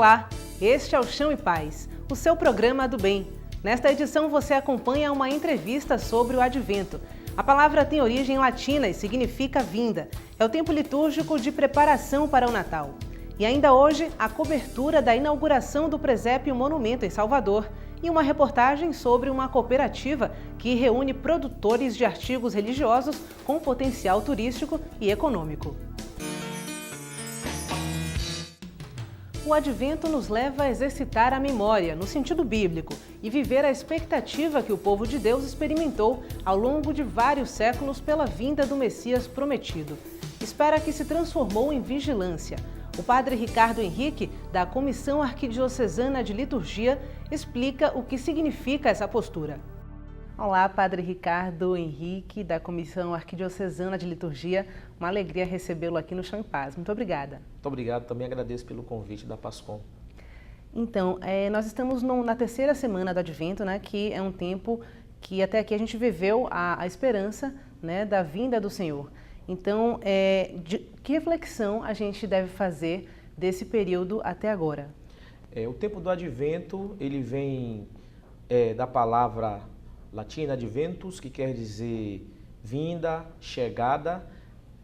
Olá, este é o Chão e Paz, o seu programa do bem. Nesta edição você acompanha uma entrevista sobre o Advento. A palavra tem origem latina e significa vinda. É o tempo litúrgico de preparação para o Natal. E ainda hoje, a cobertura da inauguração do Presépio Monumento em Salvador e uma reportagem sobre uma cooperativa que reúne produtores de artigos religiosos com potencial turístico e econômico. O Advento nos leva a exercitar a memória, no sentido bíblico, e viver a expectativa que o povo de Deus experimentou ao longo de vários séculos pela vinda do Messias prometido. Espera que se transformou em vigilância. O padre Ricardo Henrique, da Comissão Arquidiocesana de Liturgia, explica o que significa essa postura. Olá, padre Ricardo Henrique, da Comissão Arquidiocesana de Liturgia. Uma alegria recebê-lo aqui no Chão e Paz. Muito obrigada. Muito obrigado, também agradeço pelo convite da Pascom. Então, nós estamos na terceira semana do Advento, né, que é um tempo que até aqui a gente viveu a esperança, né, da vinda do Senhor. Então, que reflexão a gente deve fazer desse período até agora? O tempo do Advento, ele vem da palavra latina adventus, que quer dizer vinda, chegada.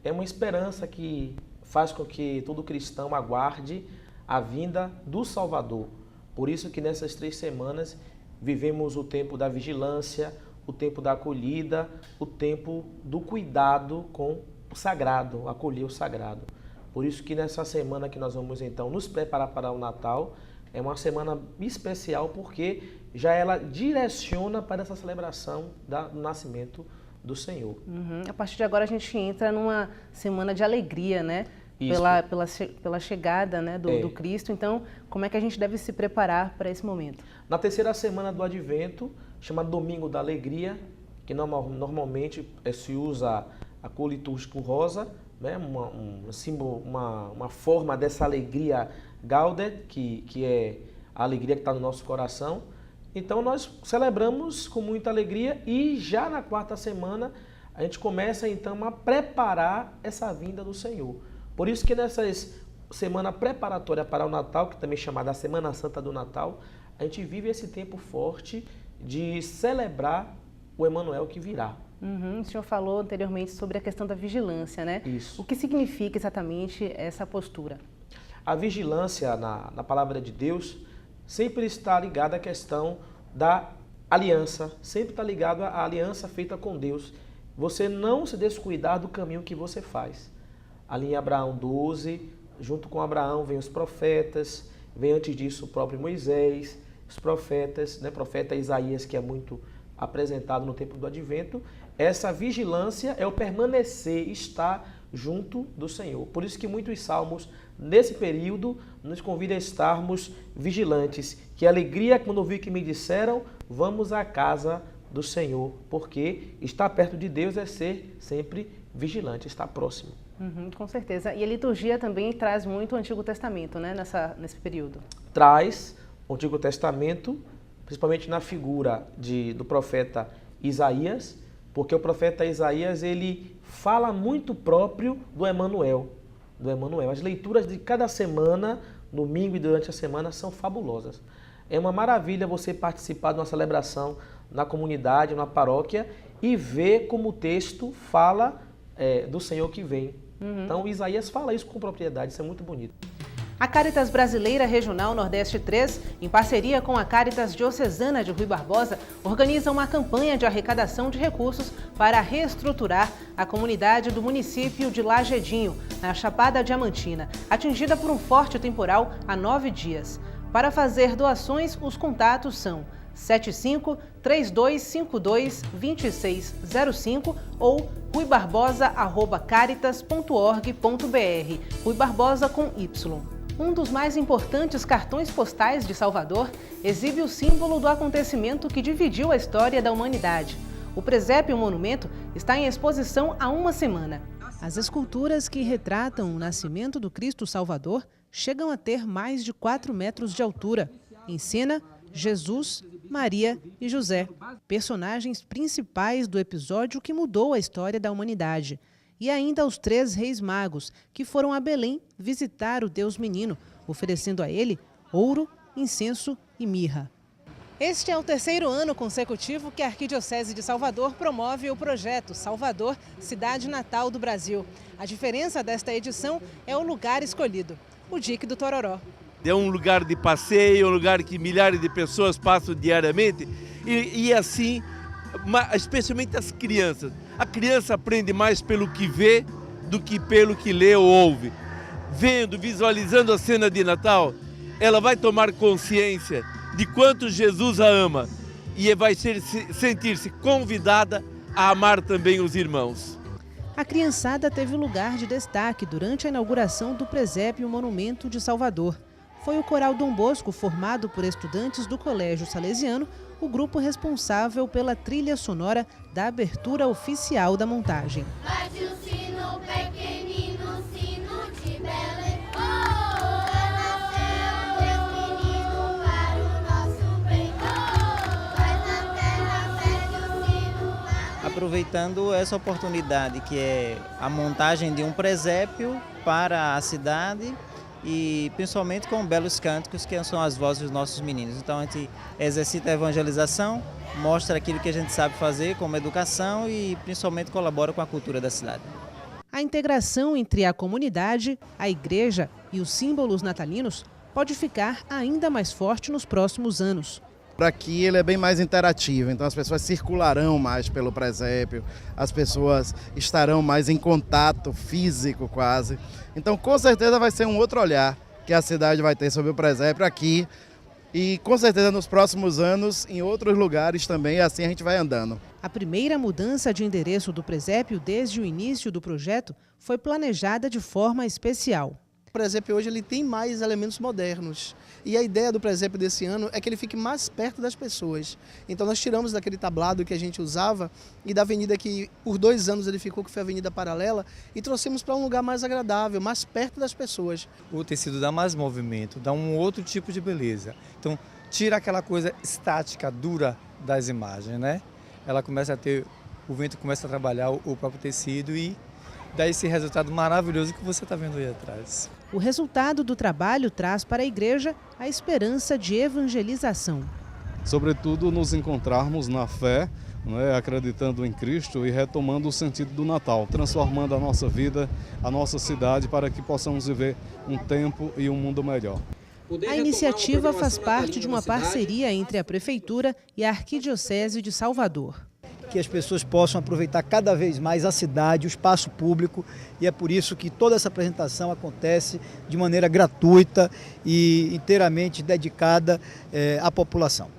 É uma esperança que faz com que todo cristão aguarde a vinda do Salvador. Por isso que nessas 3 semanas vivemos o tempo da vigilância, o tempo da acolhida, o tempo do cuidado com o sagrado, acolher o sagrado. Por isso que nessa semana que nós vamos então nos preparar para o Natal, é uma semana especial porque já ela direciona para essa celebração do nascimento do Senhor. A partir de agora a gente entra numa semana de alegria, né? Pela chegada, né, do Cristo. Então, como é que a gente deve se preparar para esse momento? Na terceira semana do Advento, chamado Domingo da Alegria, que normalmente se usa a cor litúrgica rosa, né, um símbolo, uma forma dessa alegria Gaudet, que é a alegria que está no nosso coração. Então nós celebramos com muita alegria e já na quarta semana a gente começa então a preparar essa vinda do Senhor. Por isso que nessa semana preparatória para o Natal, que também é chamada a Semana Santa do Natal, a gente vive esse tempo forte de celebrar o Emanuel que virá. O senhor falou anteriormente sobre a questão da vigilância, né? Isso. O que significa exatamente essa postura? A vigilância na palavra de Deus sempre está ligada à questão da aliança, sempre está ligado à aliança feita com Deus. Você não se descuidar do caminho que você faz. Ali em Abraão 12, junto com Abraão vem os profetas, vem antes disso o próprio Moisés, os profetas, né, profeta Isaías, que é muito apresentado no tempo do Advento. Essa vigilância é o permanecer, estar junto do Senhor. Por isso que muitos salmos, nesse período, nos convidam a estarmos vigilantes. Que alegria quando ouvi que me disseram, vamos à casa do Senhor, porque estar perto de Deus é ser sempre vigilante, estar próximo. Com certeza. E a liturgia também traz muito o Antigo Testamento, né, nesse período. Traz o Antigo Testamento, principalmente na figura do profeta Isaías, porque o profeta Isaías ele fala muito próprio do Emanuel. As leituras de cada semana, domingo e durante a semana, são fabulosas. É uma maravilha você participar de uma celebração na comunidade, na paróquia e ver como o texto fala do Senhor que vem. Então Isaías fala isso com propriedade, isso é muito bonito. A Cáritas Brasileira Regional Nordeste 3, em parceria com a Cáritas Diocesana de Rui Barbosa, organiza uma campanha de arrecadação de recursos para reestruturar a comunidade do município de Lagedinho, na Chapada Diamantina, atingida por um forte temporal há 9 dias. Para fazer doações, os contatos são 75-3252-2605 ou ruibarbosa@caritas.org.br, Rui Barbosa com Y. Um dos mais importantes cartões postais de Salvador exibe o símbolo do acontecimento que dividiu a história da humanidade. O Presépio Monumento está em exposição há uma semana. As esculturas que retratam o nascimento do Cristo Salvador chegam a ter mais de 4 metros de altura. Em cena, Jesus, Maria e José, personagens principais do episódio que mudou a história da humanidade. E ainda os 3 reis magos, que foram a Belém visitar o Deus Menino, oferecendo a ele ouro, incenso e mirra. Este é o terceiro ano consecutivo que a Arquidiocese de Salvador promove o projeto Salvador, Cidade Natal do Brasil. A diferença desta edição é o lugar escolhido, o Dique do Tororó. É um lugar de passeio, um lugar que milhares de pessoas passam diariamente e assim, especialmente as crianças. A criança aprende mais pelo que vê do que pelo que lê ou ouve. Vendo, visualizando a cena de Natal, ela vai tomar consciência de quanto Jesus a ama e vai sentir-se convidada a amar também os irmãos. A criançada teve lugar de destaque durante a inauguração do Presépio Monumento de Salvador. Foi o Coral Dom Bosco, formado por estudantes do Colégio Salesiano, o grupo responsável pela trilha sonora da abertura oficial da montagem. Bate o sino pequenino, sino de Belém. Aproveitando essa oportunidade que é a montagem de um presépio para a cidade e principalmente com belos cânticos que são as vozes dos nossos meninos. Então a gente exercita a evangelização, mostra aquilo que a gente sabe fazer como educação e principalmente colabora com a cultura da cidade. A integração entre a comunidade, a igreja e os símbolos natalinos pode ficar ainda mais forte nos próximos anos. Por aqui ele é bem mais interativo, então as pessoas circularão mais pelo presépio, as pessoas estarão mais em contato físico quase. Então com certeza vai ser um outro olhar que a cidade vai ter sobre o presépio aqui e com certeza nos próximos anos em outros lugares também, e assim a gente vai andando. A primeira mudança de endereço do presépio desde o início do projeto foi planejada de forma especial. O presépio hoje ele tem mais elementos modernos e a ideia do presépio desse ano é que ele fique mais perto das pessoas. Então nós tiramos daquele tablado que a gente usava e da avenida que por 2 anos ele ficou, que foi a Avenida Paralela, e trouxemos para um lugar mais agradável, mais perto das pessoas. O tecido dá mais movimento, dá um outro tipo de beleza. Então tira aquela coisa estática, dura das imagens, né? Ela começa a ter, o vento começa a trabalhar o próprio tecido e dá esse resultado maravilhoso que você está vendo aí atrás. O resultado do trabalho traz para a igreja a esperança de evangelização. Sobretudo nos encontrarmos na fé, né, acreditando em Cristo e retomando o sentido do Natal, transformando a nossa vida, a nossa cidade, para que possamos viver um tempo e um mundo melhor. A iniciativa faz parte de uma parceria entre a Prefeitura e a Arquidiocese de Salvador. Que as pessoas possam aproveitar cada vez mais a cidade, o espaço público, e é por isso que toda essa apresentação acontece de maneira gratuita e inteiramente dedicada à população.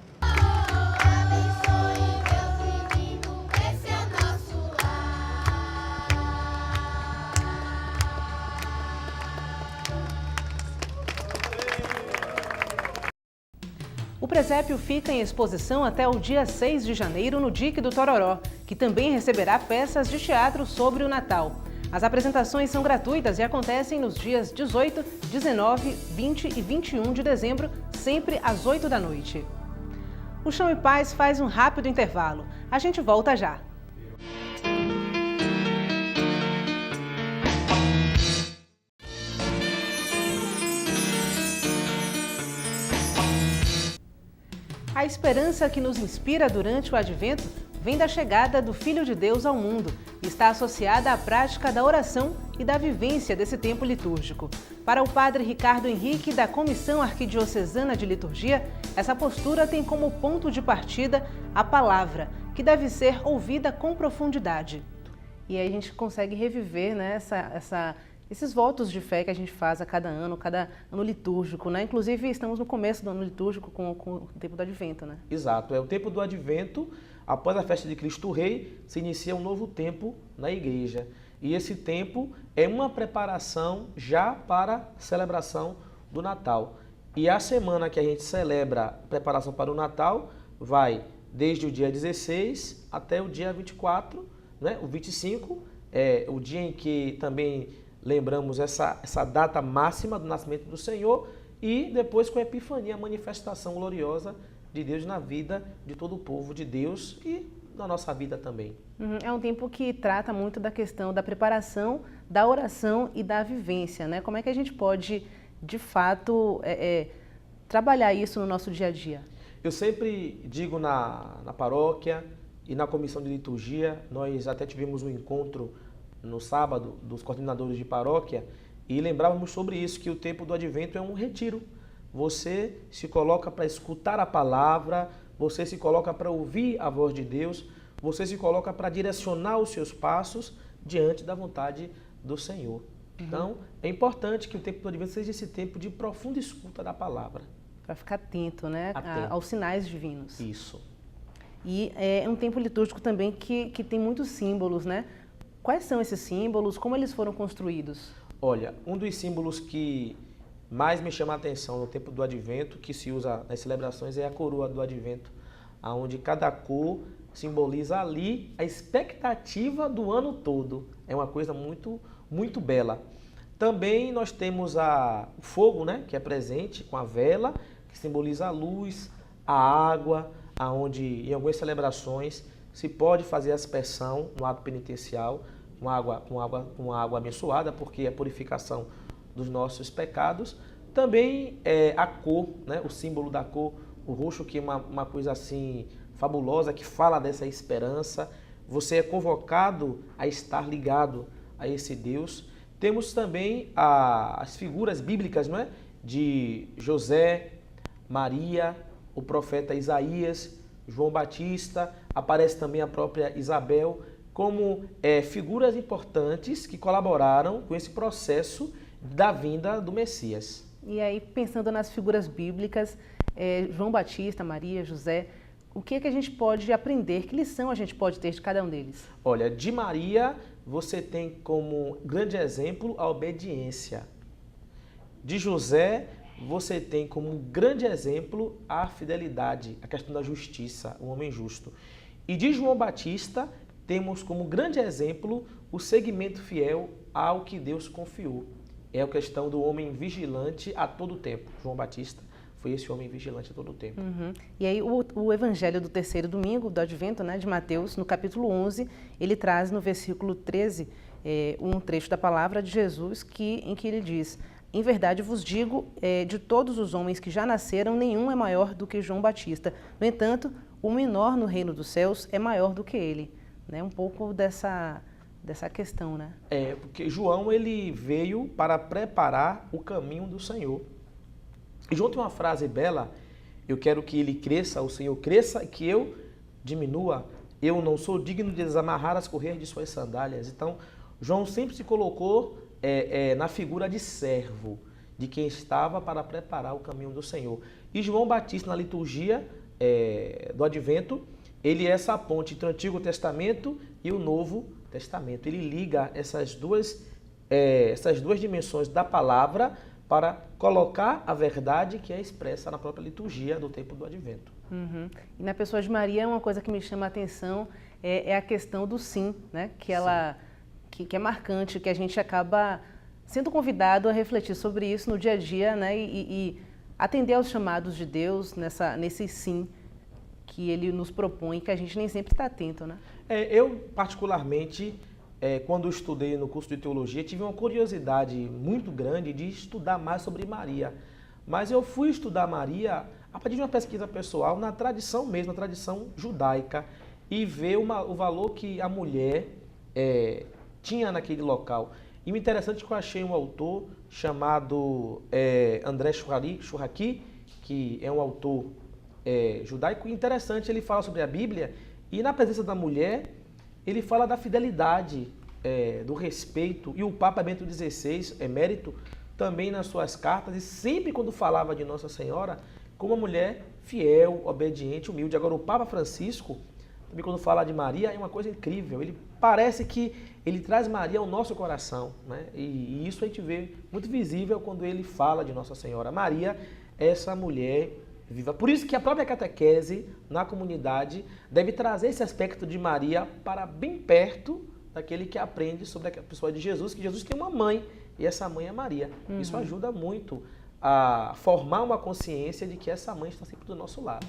O presépio fica em exposição até o dia 6 de janeiro no Dique do Tororó, que também receberá peças de teatro sobre o Natal. As apresentações são gratuitas e acontecem nos dias 18, 19, 20 e 21 de dezembro, sempre às 8 da noite. O Chão e Paz faz um rápido intervalo. A gente volta já. A esperança que nos inspira durante o Advento vem da chegada do Filho de Deus ao mundo e está associada à prática da oração e da vivência desse tempo litúrgico. Para o padre Ricardo Henrique, da Comissão Arquidiocesana de Liturgia, essa postura tem como ponto de partida a palavra, que deve ser ouvida com profundidade. E aí a gente consegue reviver, né, esses votos de fé que a gente faz a cada ano litúrgico, né? Inclusive, estamos no começo do ano litúrgico com o tempo do Advento, né? Exato, é o tempo do Advento. Após a festa de Cristo Rei, se inicia um novo tempo na igreja. E esse tempo é uma preparação já para a celebração do Natal. E a semana que a gente celebra a preparação para o Natal vai desde o dia 16 até o dia 24, né? O 25 é o dia em que também lembramos essa data máxima do nascimento do Senhor e depois com a Epifania, a manifestação gloriosa de Deus na vida de todo o povo de Deus e na nossa vida também. É um tempo que trata muito da questão da preparação, da oração e da vivência, né? Como é que a gente pode, de fato, trabalhar isso no nosso dia a dia? Eu sempre digo na paróquia e na comissão de liturgia, nós até tivemos um encontro no sábado dos coordenadores de paróquia e lembrávamos sobre isso, que o tempo do advento é um retiro. Você se coloca para escutar a palavra, você se coloca para ouvir a voz de Deus, você se coloca para direcionar os seus passos diante da vontade do Senhor. Então, é importante que o tempo do advento seja esse tempo de profunda escuta da palavra. Para ficar atento, né, aos sinais divinos. Isso. E é um tempo litúrgico também que tem muitos símbolos, né? Quais são esses símbolos? Como eles foram construídos? Olha, um dos símbolos que mais me chama a atenção no tempo do advento, que se usa nas celebrações, é a coroa do advento, onde cada cor simboliza ali a expectativa do ano todo. É uma coisa muito, muito bela. Também nós temos o fogo, né, que é presente com a vela, que simboliza a luz, a água, aonde em algumas celebrações se pode fazer a aspersão no ato penitencial com água abençoada, porque é a purificação dos nossos pecados. Também a cor, né, o símbolo da cor, o roxo, que é uma coisa assim fabulosa, que fala dessa esperança. Você é convocado a estar ligado a esse Deus. Temos também as figuras bíblicas, não é? De José, Maria, o profeta Isaías, João Batista, aparece também a própria Isabel, como figuras importantes que colaboraram com esse processo da vinda do Messias. E aí, pensando nas figuras bíblicas, João Batista, Maria, José, o que é que a gente pode aprender? Que lição a gente pode ter de cada um deles? Olha, de Maria, você tem como grande exemplo a obediência. De José, você tem como grande exemplo a fidelidade, a questão da justiça, o homem justo. E de João Batista, temos como grande exemplo o seguimento fiel ao que Deus confiou. É a questão do homem vigilante a todo tempo. João Batista foi esse homem vigilante a todo tempo. E aí o evangelho do terceiro domingo do Advento, né, de Mateus, no capítulo 11, ele traz no versículo 13 um trecho da palavra de Jesus em que ele diz: em verdade vos digo, de todos os homens que já nasceram, nenhum é maior do que João Batista. No entanto, o menor no reino dos céus é maior do que ele. Né? Um pouco dessa questão, né? Porque João, ele veio para preparar o caminho do Senhor. E João tem uma frase bela: eu quero que ele cresça, o Senhor cresça, e que eu diminua. Eu não sou digno de desamarrar as correias de suas sandálias. Então, João sempre se colocou na figura de servo, de quem estava para preparar o caminho do Senhor. E João Batista, na liturgia do Advento, ele é essa ponte entre o Antigo Testamento e o Novo Testamento. Ele liga essas duas dimensões da palavra para colocar a verdade que é expressa na própria liturgia do tempo do Advento. E na pessoa de Maria, uma coisa que me chama a atenção é a questão do sim, né? Que é marcante, que a gente acaba sendo convidado a refletir sobre isso no dia a dia, né? E atender aos chamados de Deus nesse sim que Ele nos propõe, que a gente nem sempre está atento, né? Eu, particularmente, quando estudei no curso de teologia, tive uma curiosidade muito grande de estudar mais sobre Maria. Mas eu fui estudar Maria a partir de uma pesquisa pessoal na tradição mesmo, na tradição judaica, e ver o valor que a mulher tinha naquele local. E o interessante é que eu achei um autor chamado André Churraqui, que é um autor judaico. Interessante, ele fala sobre a Bíblia e na presença da mulher, ele fala da fidelidade, do respeito, e o Papa Bento XVI, emérito, também nas suas cartas, e sempre quando falava de Nossa Senhora, como uma mulher fiel, obediente, humilde. Agora, o Papa Francisco, também quando fala de Maria, é uma coisa incrível. Ele parece que ele traz Maria ao nosso coração, né? E isso a gente vê muito visível quando ele fala de Nossa Senhora. Maria é essa mulher viva. Por isso que a própria catequese na comunidade deve trazer esse aspecto de Maria para bem perto daquele que aprende sobre a pessoa de Jesus, que Jesus tem uma mãe, e essa mãe é Maria. Isso ajuda muito a formar uma consciência de que essa mãe está sempre do nosso lado.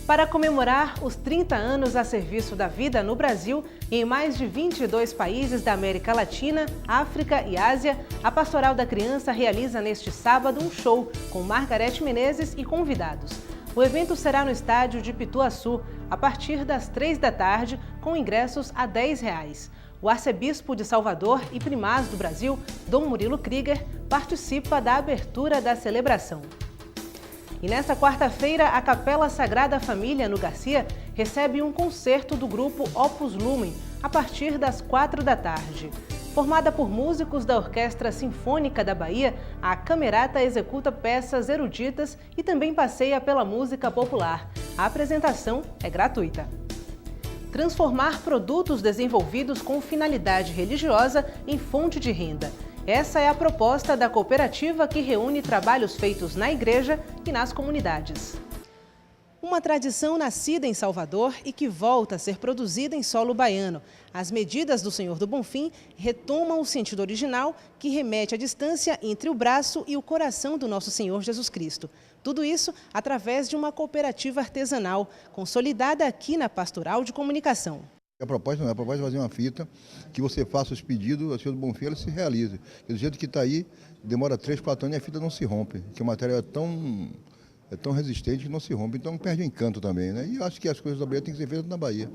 Para comemorar os 30 anos a serviço da vida no Brasil e em mais de 22 países da América Latina, África e Ásia, a Pastoral da Criança realiza neste sábado um show com Margareth Menezes e convidados. O evento será no estádio de Pituaçu, a partir das 3 da tarde, com ingressos a R$10. O arcebispo de Salvador e primaz do Brasil, Dom Murilo Krieger, participa da abertura da celebração. E nesta quarta-feira, a Capela Sagrada Família, no Garcia, recebe um concerto do grupo Opus Lumen, a partir das 4 da tarde. Formada por músicos da Orquestra Sinfônica da Bahia, a Camerata executa peças eruditas e também passeia pela música popular. A apresentação é gratuita. Transformar produtos desenvolvidos com finalidade religiosa em fonte de renda. Essa é a proposta da cooperativa que reúne trabalhos feitos na igreja e nas comunidades. Uma tradição nascida em Salvador e que volta a ser produzida em solo baiano. As medidas do Senhor do Bonfim retomam o sentido original que remete à distância entre o braço e o coração do nosso Senhor Jesus Cristo. Tudo isso através de uma cooperativa artesanal, consolidada aqui na Pastoral de Comunicação. A proposta não é, a proposta é fazer uma fita que você faça os pedidos, o Senhor do Bonfim, ela se realize. Do jeito que está aí, demora 3, 4 anos e a fita não se rompe, porque o material é tão resistente que não se rompe, então perde o encanto também, né? E eu acho que as coisas da Bahia têm que ser feitas na Bahia.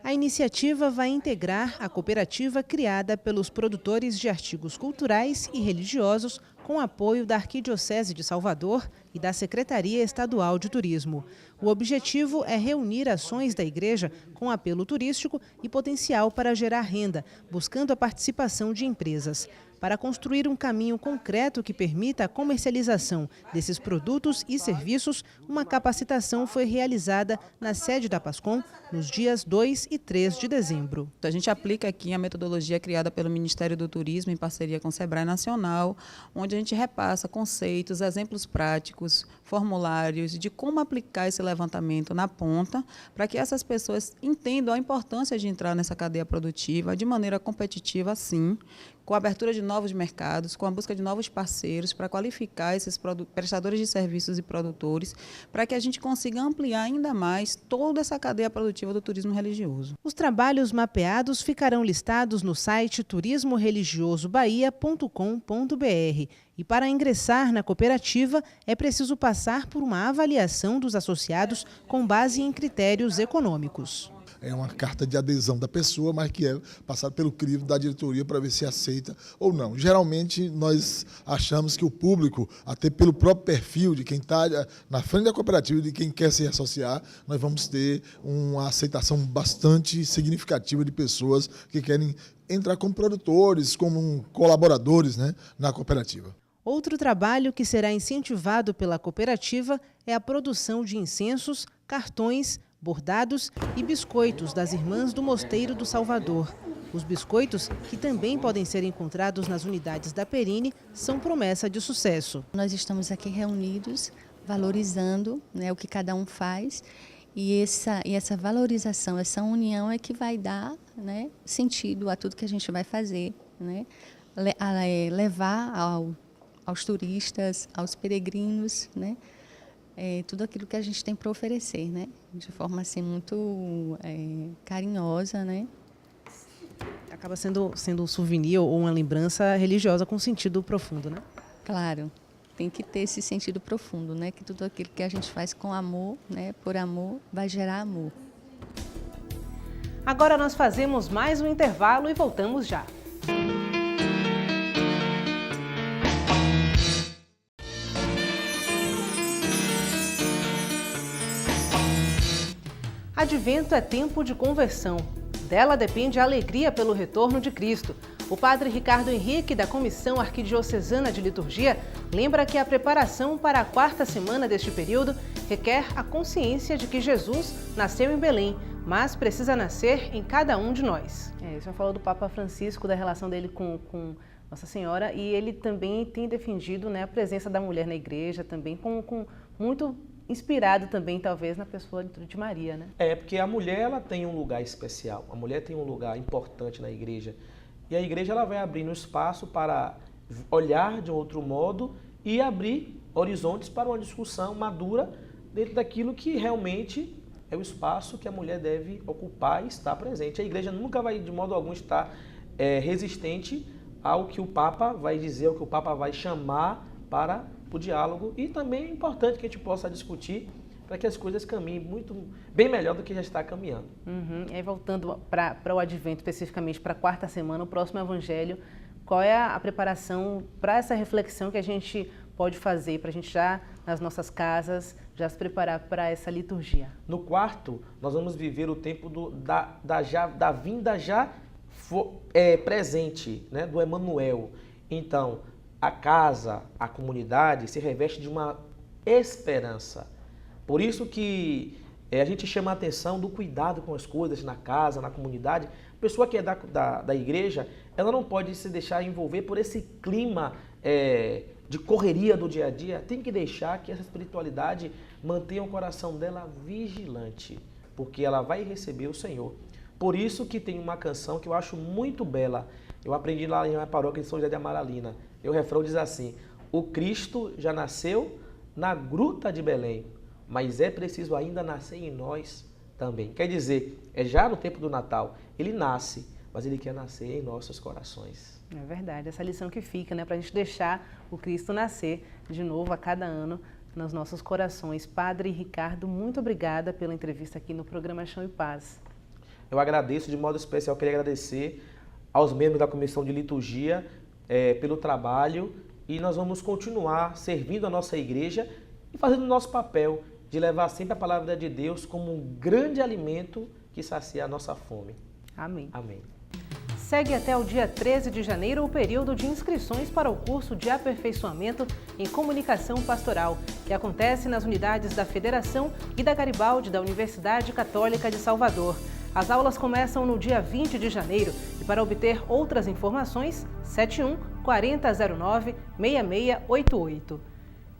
A iniciativa vai integrar a cooperativa criada pelos produtores de artigos culturais e religiosos com apoio da Arquidiocese de Salvador e da Secretaria Estadual de Turismo. O objetivo é reunir ações da igreja com apelo turístico e potencial para gerar renda, buscando a participação de empresas. Para construir um caminho concreto que permita a comercialização desses produtos e serviços, uma capacitação foi realizada na sede da PASCOM nos dias 2 e 3 de dezembro. A gente aplica aqui a metodologia criada pelo Ministério do Turismo em parceria com o Sebrae Nacional, onde a gente repassa conceitos, exemplos práticos, formulários de como aplicar esse levantamento na ponta, para que essas pessoas entendam a importância de entrar nessa cadeia produtiva de maneira competitiva, sim, com a abertura de novos mercados, com a busca de novos parceiros para qualificar esses prestadores de serviços e produtores, para que a gente consiga ampliar ainda mais toda essa cadeia produtiva do turismo religioso. Os trabalhos mapeados ficarão listados no site turismoreligiosobahia.com.br. E para ingressar na cooperativa, é preciso passar por uma avaliação dos associados com base em critérios econômicos. É uma carta de adesão da pessoa, mas que é passada pelo crivo da diretoria para ver se aceita ou não. Geralmente, nós achamos que o público, até pelo próprio perfil de quem está na frente da cooperativa, de quem quer se associar, nós vamos ter uma aceitação bastante significativa de pessoas que querem entrar como produtores, como colaboradores, né, na cooperativa. Outro trabalho que será incentivado pela cooperativa é a produção de incensos, cartões, bordados e biscoitos das Irmãs do Mosteiro do Salvador. Os biscoitos, que também podem ser encontrados nas unidades da Perini, são promessa de sucesso. Nós estamos aqui reunidos, valorizando, né, o que cada um faz, e essa valorização, essa união é que vai dar, né, sentido a tudo que a gente vai fazer, né, levar aos turistas, aos peregrinos, né, tudo aquilo que a gente tem para oferecer, né? De forma assim muito carinhosa, né? Acaba sendo um souvenir ou uma lembrança religiosa com sentido profundo, né? Claro, tem que ter esse sentido profundo, né? Que tudo aquilo que a gente faz com amor, né? Por amor, vai gerar amor. Agora nós fazemos mais um intervalo e voltamos já. Advento é tempo de conversão. Dela depende a alegria pelo retorno de Cristo. O padre Ricardo Henrique, da Comissão Arquidiocesana de Liturgia, lembra que a preparação para a 4ª semana deste período requer a consciência de que Jesus nasceu em Belém, mas precisa nascer em cada um de nós. O senhor falou do Papa Francisco, da relação dele com Nossa Senhora, e ele também tem defendido, né, a presença da mulher na igreja, também com muito inspirado também, talvez, na pessoa de Maria, né? Porque a mulher, ela tem um lugar especial, a mulher tem um lugar importante na igreja. E a igreja, ela vai abrindo espaço para olhar de outro modo e abrir horizontes para uma discussão madura dentro daquilo que realmente é o espaço que a mulher deve ocupar e estar presente. A igreja nunca vai, de modo algum, estar resistente ao que o Papa vai dizer, ao que o Papa vai chamar para o diálogo. E também é importante que a gente possa discutir para que as coisas caminhem bem melhor do que já está caminhando. E aí, voltando para o Advento, especificamente para a quarta semana, o próximo Evangelho, qual é a preparação para essa reflexão que a gente pode fazer, para a gente já, nas nossas casas, já se preparar para essa liturgia? No quarto, nós vamos viver o tempo da vinda já presente, né, do Emmanuel. Então, a casa, a comunidade se reveste de uma esperança. Por isso que a gente chama a atenção do cuidado com as coisas na casa, na comunidade. A pessoa que é da igreja, ela não pode se deixar envolver por esse clima de correria do dia a dia. Tem que deixar que essa espiritualidade mantenha o coração dela vigilante, porque ela vai receber o Senhor. Por isso que tem uma canção que eu acho muito bela. Eu aprendi lá em uma paróquia de São José de Amaralina. E o refrão diz assim: o Cristo já nasceu na gruta de Belém, mas é preciso ainda nascer em nós também. Quer dizer, já no tempo do Natal, ele nasce, mas ele quer nascer em nossos corações. É verdade, essa lição que fica, né, para a gente deixar o Cristo nascer de novo a cada ano nos nossos corações. Padre Ricardo, muito obrigada pela entrevista aqui no programa Chão e Paz. Eu agradeço de modo especial, queria agradecer aos membros da Comissão de Liturgia pelo trabalho, e nós vamos continuar servindo a nossa igreja e fazendo o nosso papel de levar sempre a palavra de Deus como um grande alimento que sacia a nossa fome. Amém. Amém. Segue até o dia 13 de janeiro o período de inscrições para o curso de aperfeiçoamento em comunicação pastoral, que acontece nas unidades da Federação e da Garibaldi da Universidade Católica de Salvador. As aulas começam no dia 20 de janeiro e, para obter outras informações, 71 4009 6688.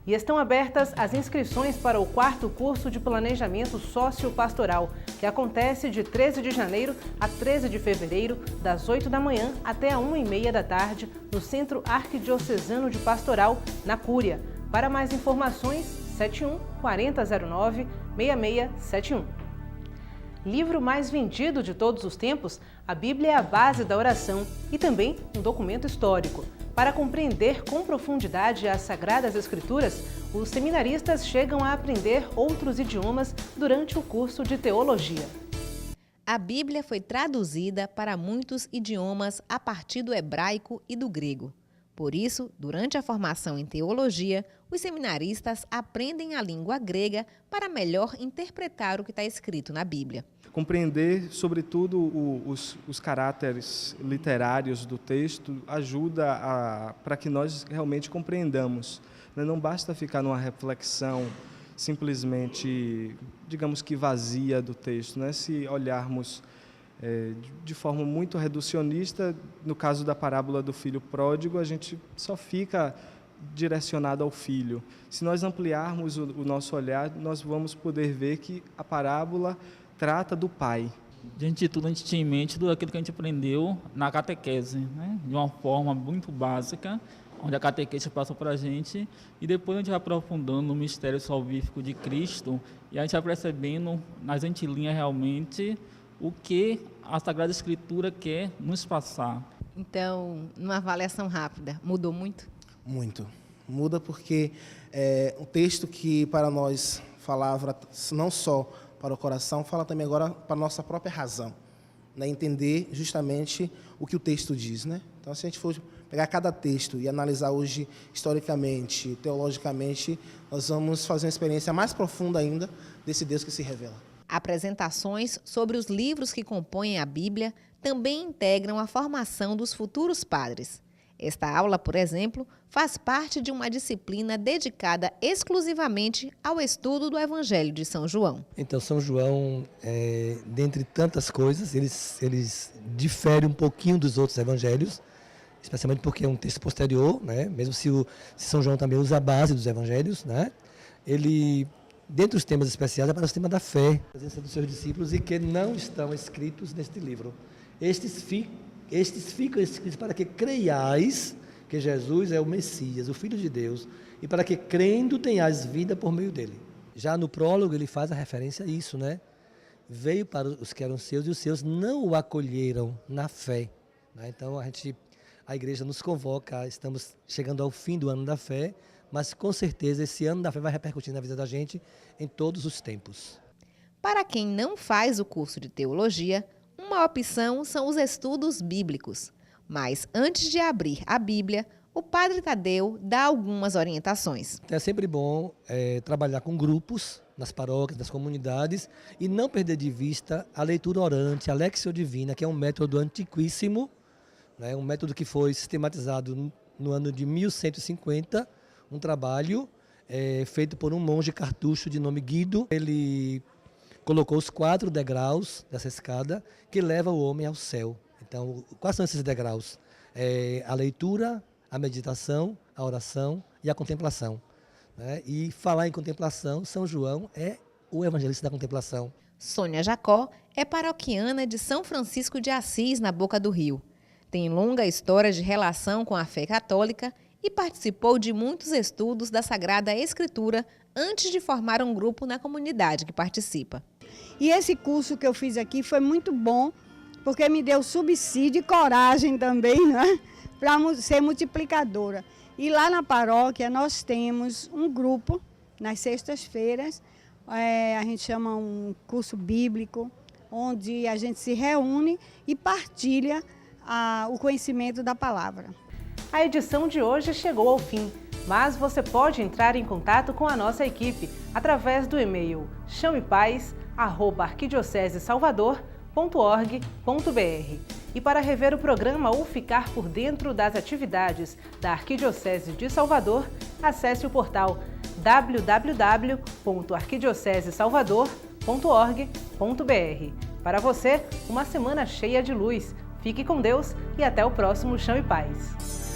E estão abertas as inscrições para o 4º curso de Planejamento Sociopastoral, que acontece de 13 de janeiro a 13 de fevereiro, das 8 da manhã até a 1h30 da tarde, no Centro Arquidiocesano de Pastoral, na Cúria. Para mais informações, 71 4009 6671. Livro mais vendido de todos os tempos, a Bíblia é a base da oração e também um documento histórico. Para compreender com profundidade as Sagradas Escrituras, os seminaristas chegam a aprender outros idiomas durante o curso de teologia. A Bíblia foi traduzida para muitos idiomas a partir do hebraico e do grego. Por isso, durante a formação em teologia, os seminaristas aprendem a língua grega para melhor interpretar o que está escrito na Bíblia. Compreender, sobretudo, os caráteres literários do texto ajuda para que nós realmente compreendamos. Não basta ficar numa reflexão simplesmente, digamos que vazia do texto, né? Se olharmos de forma muito reducionista, no caso da parábola do filho pródigo, a gente só fica direcionado ao filho. Se nós ampliarmos o nosso olhar, nós vamos poder ver que a parábola trata do pai. Diante de tudo, a gente tinha em mente tudo aquilo que a gente aprendeu na catequese, né? De uma forma muito básica, onde a catequese passou para a gente, e depois a gente vai aprofundando no mistério salvífico de Cristo, e a gente vai percebendo nas entrelinhas realmente o que a Sagrada Escritura quer nos passar. Então, numa avaliação rápida, mudou muito? Muito. Muda porque é um texto que para nós falava não só para o coração, fala também agora para a nossa própria razão, né? Entender justamente o que o texto diz, né? Então, se a gente for pegar cada texto e analisar hoje historicamente, teologicamente, nós vamos fazer uma experiência mais profunda ainda desse Deus que se revela. Apresentações sobre os livros que compõem a Bíblia também integram a formação dos futuros padres. Esta aula, por exemplo, faz parte de uma disciplina dedicada exclusivamente ao estudo do Evangelho de São João. Então, São João, dentre tantas coisas, eles diferem um pouquinho dos outros evangelhos, especialmente porque é um texto posterior, né? Mesmo se São João também usa a base dos evangelhos, né? Ele, dentre os temas especiais, aparece o tema da fé, a presença dos seus discípulos, e que não estão escritos neste livro. Estes ficam escritos para que creiais que Jesus é o Messias, o Filho de Deus, e para que crendo tenhais vida por meio dele. Já no prólogo ele faz a referência a isso, né? veio para os que eram seus e os seus não o acolheram na fé. Né? Então a igreja nos convoca, estamos chegando ao fim do ano da fé, mas com certeza esse ano da fé vai repercutir na vida da gente em todos os tempos. Para quem não faz o curso de teologia, uma opção são os estudos bíblicos. Mas antes de abrir a Bíblia, o Padre Tadeu dá algumas orientações. É sempre bom trabalhar com grupos nas paróquias, nas comunidades e não perder de vista a leitura orante, a Lectio Divina, que é um método antiquíssimo, né, um método que foi sistematizado no ano de 1150, um trabalho feito por um monge cartucho de nome Guido. Ele colocou os 4 degraus dessa escada que leva o homem ao céu. Então, quais são esses degraus? A leitura, a meditação, a oração e a contemplação. Né? E falar em contemplação, São João é o evangelista da contemplação. Sônia Jacó é paroquiana de São Francisco de Assis, na Boca do Rio. Tem longa história de relação com a fé católica e participou de muitos estudos da Sagrada Escritura antes de formar um grupo na comunidade que participa. E esse curso que eu fiz aqui foi muito bom, porque me deu subsídio e coragem também, né, para ser multiplicadora. E lá na paróquia nós temos um grupo, nas sextas-feiras, a gente chama um curso bíblico, onde a gente se reúne e partilha o conhecimento da palavra. A edição de hoje chegou ao fim, mas você pode entrar em contato com a nossa equipe através do e-mail champepaz@arquidiocesesalvador.org.br. E para rever o programa ou ficar por dentro das atividades da Arquidiocese de Salvador, acesse o portal www.arquidiocesesalvador.org.br. Para você, uma semana cheia de luz. Fique com Deus e até o próximo Chão e Paz.